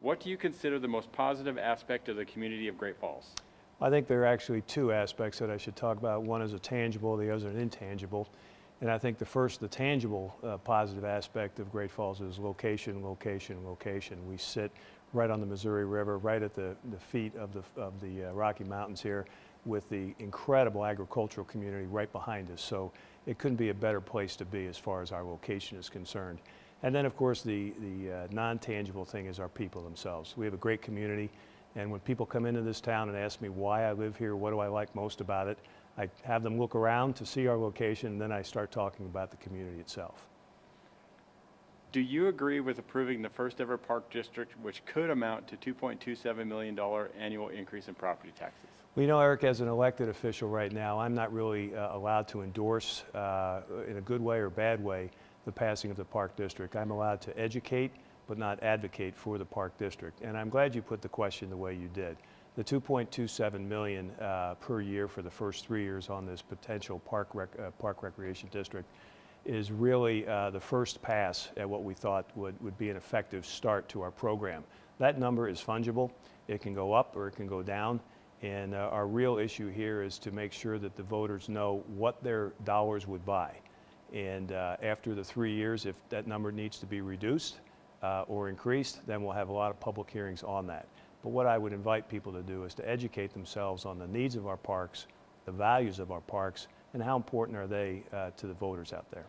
What do you consider the most positive aspect of the community of Great Falls? I think there are actually two aspects that I should talk about. One is a tangible, the other is an intangible. And I think the tangible positive aspect of Great Falls is location, location, location. We sit right on the Missouri River, right at the feet of the Rocky Mountains here, with the incredible agricultural community right behind us. So it couldn't be a better place to be as far as our location is concerned. And then, of course, the non-tangible thing is our people themselves. We have a great community, and when people come into this town and ask me why I live here, what do I like most about it, I have them look around to see our location, and then I start talking about the community itself. Do you agree with approving the first ever park district, which could amount to $2.27 million annual increase in property taxes? Well, you know, Eric, as an elected official right now, I'm not really allowed to endorse in a good way or bad way the passing of the park district. I'm allowed to educate, but not advocate for the park district. And I'm glad you put the question the way you did. The $2.27 million per year for the first 3 years on this potential park recreation district is really the first pass at what we thought would be an effective start to our program. That number is fungible. It can go up or it can go down. And our real issue here is to make sure that the voters know what their dollars would buy. And after the 3 years, if that number needs to be reduced or increased, then we'll have a lot of public hearings on that. But what I would invite people to do is to educate themselves on the needs of our parks, the values of our parks, and how important are they to the voters out there.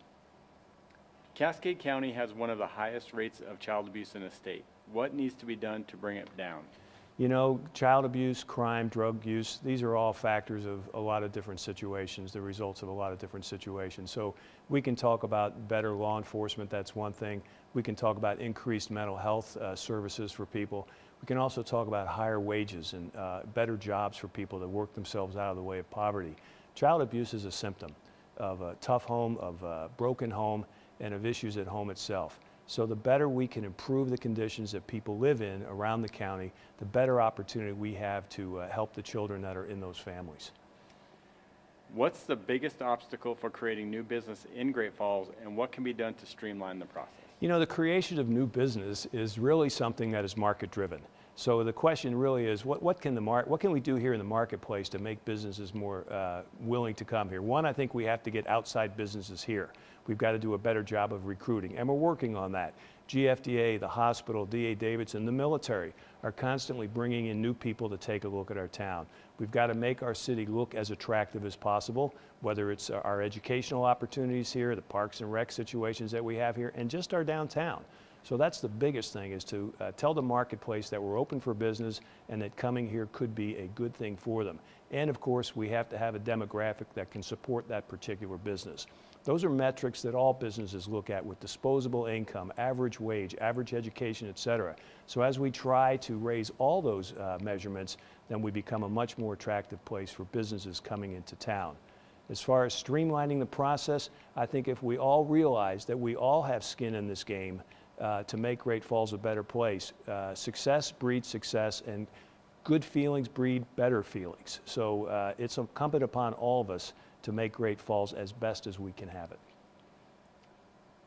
Cascade County has one of the highest rates of child abuse in the state. What needs to be done to bring it down? You know, child abuse, crime, drug use, these are all factors of a lot of different situations, the results of a lot of different situations. So we can talk about better law enforcement, that's one thing. We can talk about increased mental health services for people. We can also talk about higher wages and better jobs for people that work themselves out of the way of poverty. Child abuse is a symptom of a tough home, of a broken home, and of issues at home itself. So the better we can improve the conditions that people live in around the county, the better opportunity we have to help the children that are in those families. What's the biggest obstacle for creating new business in Great Falls, and what can be done to streamline the process? You know, the creation of new business is really something that is market driven. So the question really is, what can we do here in the marketplace to make businesses more willing to come here? One, I think we have to get outside businesses here. We've got to do a better job of recruiting, and we're working on that. GFDA, the hospital, D.A. Davidson, the military are constantly bringing in new people to take a look at our town. We've got to make our city look as attractive as possible, whether it's our educational opportunities here, the parks and rec situations that we have here, and just our downtown. So that's the biggest thing, is to tell the marketplace that we're open for business and that coming here could be a good thing for them. And of course, we have to have a demographic that can support that particular business. Those are metrics that all businesses look at, with disposable income, average wage, average education, et cetera. So as we try to raise all those measurements, then we become a much more attractive place for businesses coming into town. As far as streamlining the process, I think if we all realize that we all have skin in this game to make Great Falls a better place, success breeds success, and good feelings breed better feelings. So it's incumbent upon all of us to make Great Falls as best as we can have it.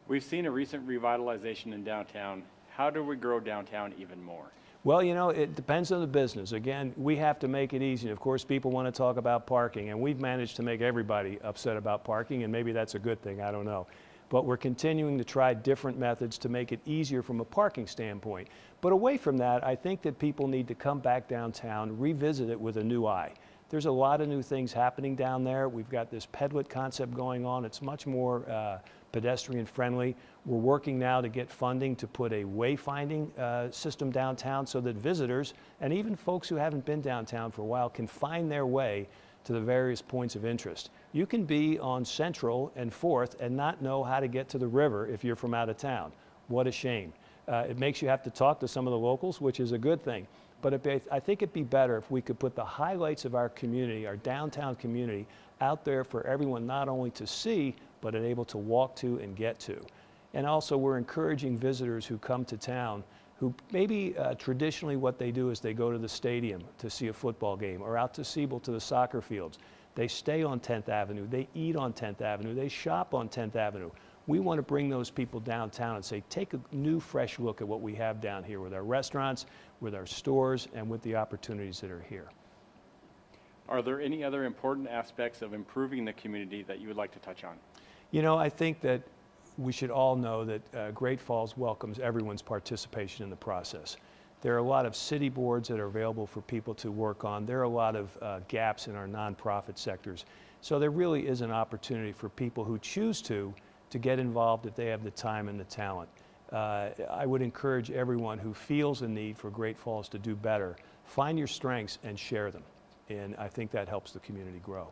We've seen a recent revitalization in downtown. How do we grow downtown even more? Well, you know, it depends on the business. Again, we have to make it easy. Of course, people want to talk about parking, and we've managed to make everybody upset about parking, and maybe that's a good thing, I don't know. But we're continuing to try different methods to make it easier from a parking standpoint. But away from that, I think that people need to come back downtown, revisit it with a new eye. There's a lot of new things happening down there. We've got this pedlet concept going on. It's much more pedestrian friendly. We're working now to get funding to put a wayfinding system downtown so that visitors and even folks who haven't been downtown for a while can find their way to the various points of interest. You can be on Central and 4th and not know how to get to the river if you're from out of town. What a shame. It makes you have to talk to some of the locals, which is a good thing. But I think it'd be better if we could put the highlights of our community, our downtown community, out there for everyone not only to see, but able to walk to and get to. And also, we're encouraging visitors who come to town who maybe traditionally what they do is they go to the stadium to see a football game, or out to Siebel to the soccer fields. They stay on 10th Avenue, they eat on 10th Avenue, they shop on 10th Avenue. We want to bring those people downtown and say, take a new, fresh look at what we have down here with our restaurants, with our stores, and with the opportunities that are here. Are there any other important aspects of improving the community that you would like to touch on? You know, I think that we should all know that Great Falls welcomes everyone's participation in the process. There are a lot of city boards that are available for people to work on. There are a lot of gaps in our nonprofit sectors. So there really is an opportunity for people who choose to get involved if they have the time and the talent. I would encourage everyone who feels a need for Great Falls to do better, find your strengths and share them. And I think that helps the community grow.